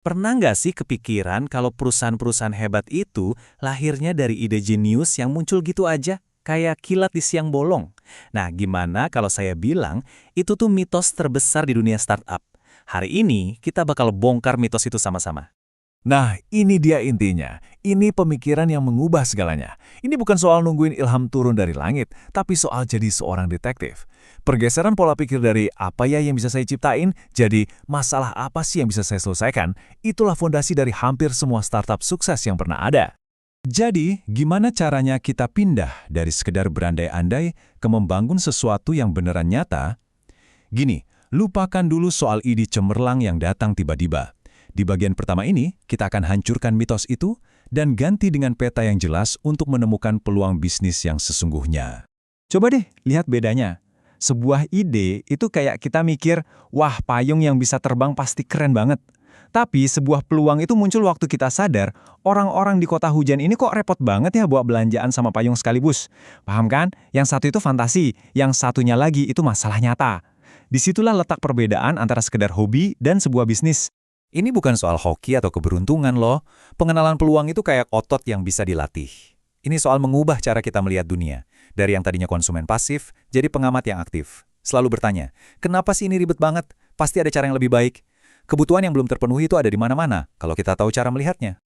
Pernah nggak sih kepikiran kalau perusahaan-perusahaan hebat itu lahirnya dari ide jenius yang muncul gitu aja? Kayak kilat di siang bolong. Nah, gimana kalau saya bilang itu tuh mitos terbesar di dunia startup? Hari ini kita bakal bongkar mitos itu sama-sama. Nah, ini dia intinya. Ini pemikiran yang mengubah segalanya. Ini bukan soal nungguin ilham turun dari langit, tapi soal jadi seorang detektif. Pergeseran pola pikir dari apa ya yang bisa saya ciptain, jadi masalah apa sih yang bisa saya selesaikan, itulah fondasi dari hampir semua startup sukses yang pernah ada. Jadi, gimana caranya kita pindah dari sekedar berandai-andai ke membangun sesuatu yang beneran nyata? Gini, lupakan dulu soal ide cemerlang yang datang tiba-tiba. Di bagian pertama ini, kita akan hancurkan mitos itu dan ganti dengan peta yang jelas untuk menemukan peluang bisnis yang sesungguhnya. Coba deh lihat bedanya. Sebuah ide itu kayak kita mikir, wah payung yang bisa terbang pasti keren banget. Tapi sebuah peluang itu muncul waktu kita sadar, orang-orang di kota hujan ini kok repot banget ya bawa belanjaan sama payung sekaligus. Paham kan? Yang satu itu fantasi, yang satunya lagi itu masalah nyata. Disitulah letak perbedaan antara sekedar hobi dan sebuah bisnis. Ini bukan soal hoki atau keberuntungan loh. Pengenalan peluang itu kayak otot yang bisa dilatih. Ini soal mengubah cara kita melihat dunia. Dari yang tadinya konsumen pasif, jadi pengamat yang aktif. Selalu bertanya, kenapa sih ini ribet banget? Pasti ada cara yang lebih baik. Kebutuhan yang belum terpenuhi itu ada di mana-mana, kalau kita tahu cara melihatnya.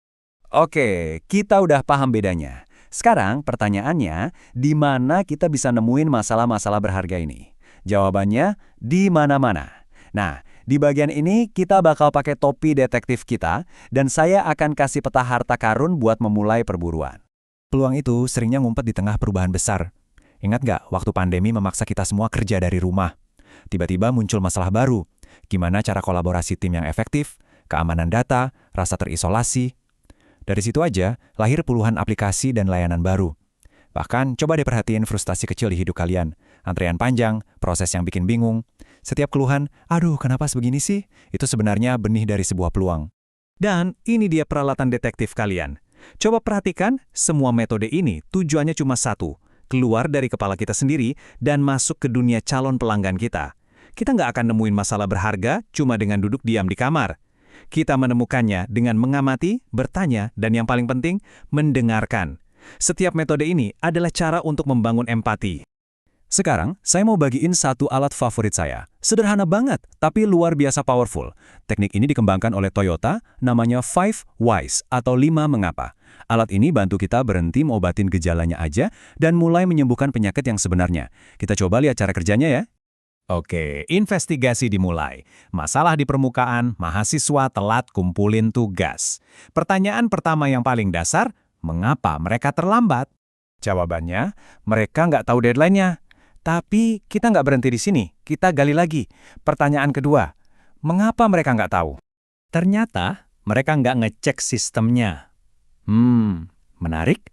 Oke, kita udah paham bedanya. Sekarang pertanyaannya, di mana kita bisa nemuin masalah-masalah berharga ini? Jawabannya, di mana-mana. Nah, di bagian ini kita bakal pakai topi detektif kita, dan saya akan kasih peta harta karun buat memulai perburuan. Peluang itu seringnya ngumpet di tengah perubahan besar. Ingat nggak waktu pandemi memaksa kita semua kerja dari rumah? Tiba-tiba muncul masalah baru. Gimana cara kolaborasi tim yang efektif, keamanan data, rasa terisolasi. Dari situ aja, lahir puluhan aplikasi dan layanan baru. Bahkan, coba deh perhatiin frustasi kecil di hidup kalian. Antrean panjang, proses yang bikin bingung. Setiap keluhan, aduh kenapa sebegini sih? Itu sebenarnya benih dari sebuah peluang. Dan ini dia peralatan detektif kalian. Coba perhatikan, semua metode ini tujuannya cuma satu, keluar dari kepala kita sendiri dan masuk ke dunia calon pelanggan kita. Kita nggak akan nemuin masalah berharga cuma dengan duduk diam di kamar. Kita menemukannya dengan mengamati, bertanya, dan yang paling penting, mendengarkan. Setiap metode ini adalah cara untuk membangun empati. Sekarang, saya mau bagiin satu alat favorit saya. Sederhana banget, tapi luar biasa powerful. Teknik ini dikembangkan oleh Toyota, namanya 5 Whys atau 5 Mengapa. Alat ini bantu kita berhenti ngobatin gejalanya aja dan mulai menyembuhkan penyakit yang sebenarnya. Kita coba lihat cara kerjanya ya. Oke, investigasi dimulai. Masalah di permukaan, mahasiswa telat kumpulin tugas. Pertanyaan pertama yang paling dasar, mengapa mereka terlambat? Jawabannya, mereka nggak tahu deadline-nya. Tapi kita nggak berhenti di sini, kita gali lagi. Pertanyaan kedua, mengapa mereka nggak tahu? Ternyata mereka nggak ngecek sistemnya. Menarik.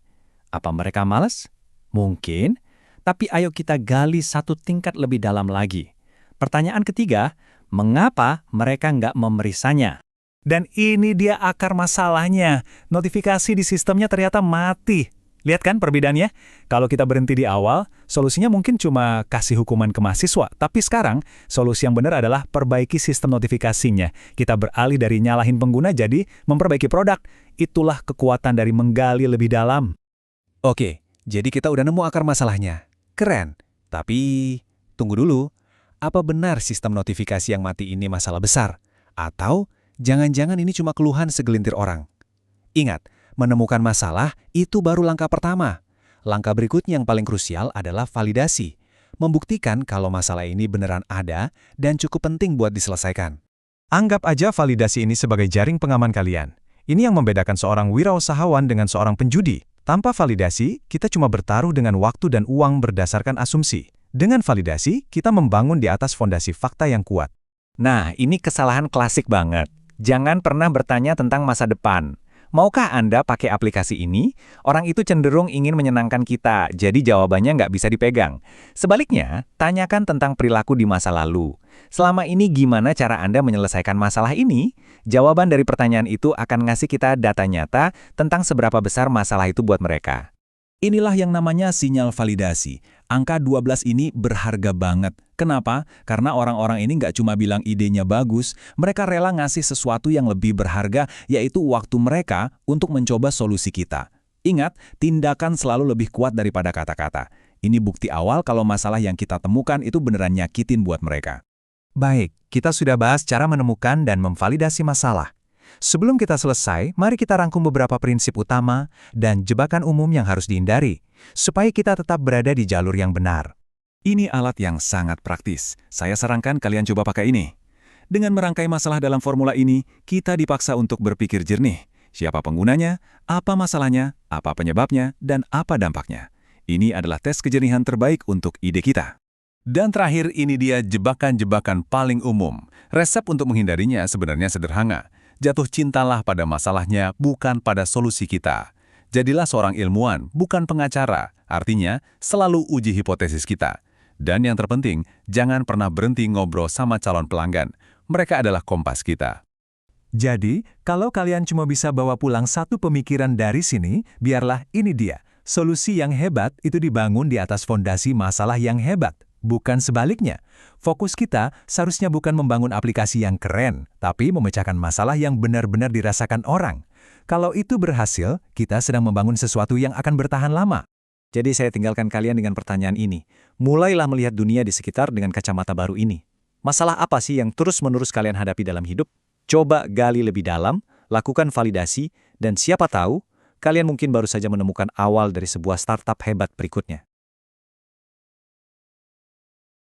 Apa mereka malas? Mungkin, tapi ayo kita gali satu tingkat lebih dalam lagi. Pertanyaan ketiga, mengapa mereka nggak memeriksanya? Dan ini dia akar masalahnya. Notifikasi di sistemnya ternyata mati. Lihat kan perbedaannya? Kalau kita berhenti di awal, solusinya mungkin cuma kasih hukuman ke mahasiswa. Tapi sekarang, solusi yang benar adalah perbaiki sistem notifikasinya. Kita beralih dari nyalahin pengguna jadi memperbaiki produk. Itulah kekuatan dari menggali lebih dalam. Oke, jadi kita udah nemu akar masalahnya. Keren. Tapi, tunggu dulu. Apa benar sistem notifikasi yang mati ini masalah besar? Atau, jangan-jangan ini cuma keluhan segelintir orang? Ingat, menemukan masalah itu baru langkah pertama. Langkah berikutnya yang paling krusial adalah validasi. Membuktikan kalau masalah ini beneran ada dan cukup penting buat diselesaikan. Anggap aja validasi ini sebagai jaring pengaman kalian. Ini yang membedakan seorang wirausahawan dengan seorang penjudi. Tanpa validasi, kita cuma bertaruh dengan waktu dan uang berdasarkan asumsi. Dengan validasi, kita membangun di atas fondasi fakta yang kuat. Nah, ini kesalahan klasik banget. Jangan pernah bertanya tentang masa depan. Maukah Anda pakai aplikasi ini? Orang itu cenderung ingin menyenangkan kita, jadi jawabannya nggak bisa dipegang. Sebaliknya, tanyakan tentang perilaku di masa lalu. Selama ini gimana cara Anda menyelesaikan masalah ini? Jawaban dari pertanyaan itu akan ngasih kita data nyata tentang seberapa besar masalah itu buat mereka. Inilah yang namanya sinyal validasi. Angka 12 ini berharga banget. Kenapa? Karena orang-orang ini nggak cuma bilang idenya bagus, mereka rela ngasih sesuatu yang lebih berharga, yaitu waktu mereka untuk mencoba solusi kita. Ingat, tindakan selalu lebih kuat daripada kata-kata. Ini bukti awal kalau masalah yang kita temukan itu beneran nyakitin buat mereka. Baik, kita sudah bahas cara menemukan dan memvalidasi masalah. Sebelum kita selesai, mari kita rangkum beberapa prinsip utama dan jebakan umum yang harus dihindari, supaya kita tetap berada di jalur yang benar. Ini alat yang sangat praktis. Saya sarankan kalian coba pakai ini. Dengan merangkai masalah dalam formula ini, kita dipaksa untuk berpikir jernih. Siapa penggunanya, apa masalahnya, apa penyebabnya, dan apa dampaknya. Ini adalah tes kejernihan terbaik untuk ide kita. Dan terakhir, ini dia jebakan-jebakan paling umum. Resep untuk menghindarinya sebenarnya sederhana. Jatuh cintalah pada masalahnya, bukan pada solusi kita. Jadilah seorang ilmuwan, bukan pengacara. Artinya, selalu uji hipotesis kita. Dan yang terpenting, jangan pernah berhenti ngobrol sama calon pelanggan. Mereka adalah kompas kita. Jadi, kalau kalian cuma bisa bawa pulang satu pemikiran dari sini, biarlah ini dia. Solusi yang hebat itu dibangun di atas fondasi masalah yang hebat. Bukan sebaliknya. Fokus kita seharusnya bukan membangun aplikasi yang keren, tapi memecahkan masalah yang benar-benar dirasakan orang. Kalau itu berhasil, kita sedang membangun sesuatu yang akan bertahan lama. Jadi saya tinggalkan kalian dengan pertanyaan ini. Mulailah melihat dunia di sekitar dengan kacamata baru ini. Masalah apa sih yang terus-menerus kalian hadapi dalam hidup? Coba gali lebih dalam, lakukan validasi, dan siapa tahu, kalian mungkin baru saja menemukan awal dari sebuah startup hebat berikutnya.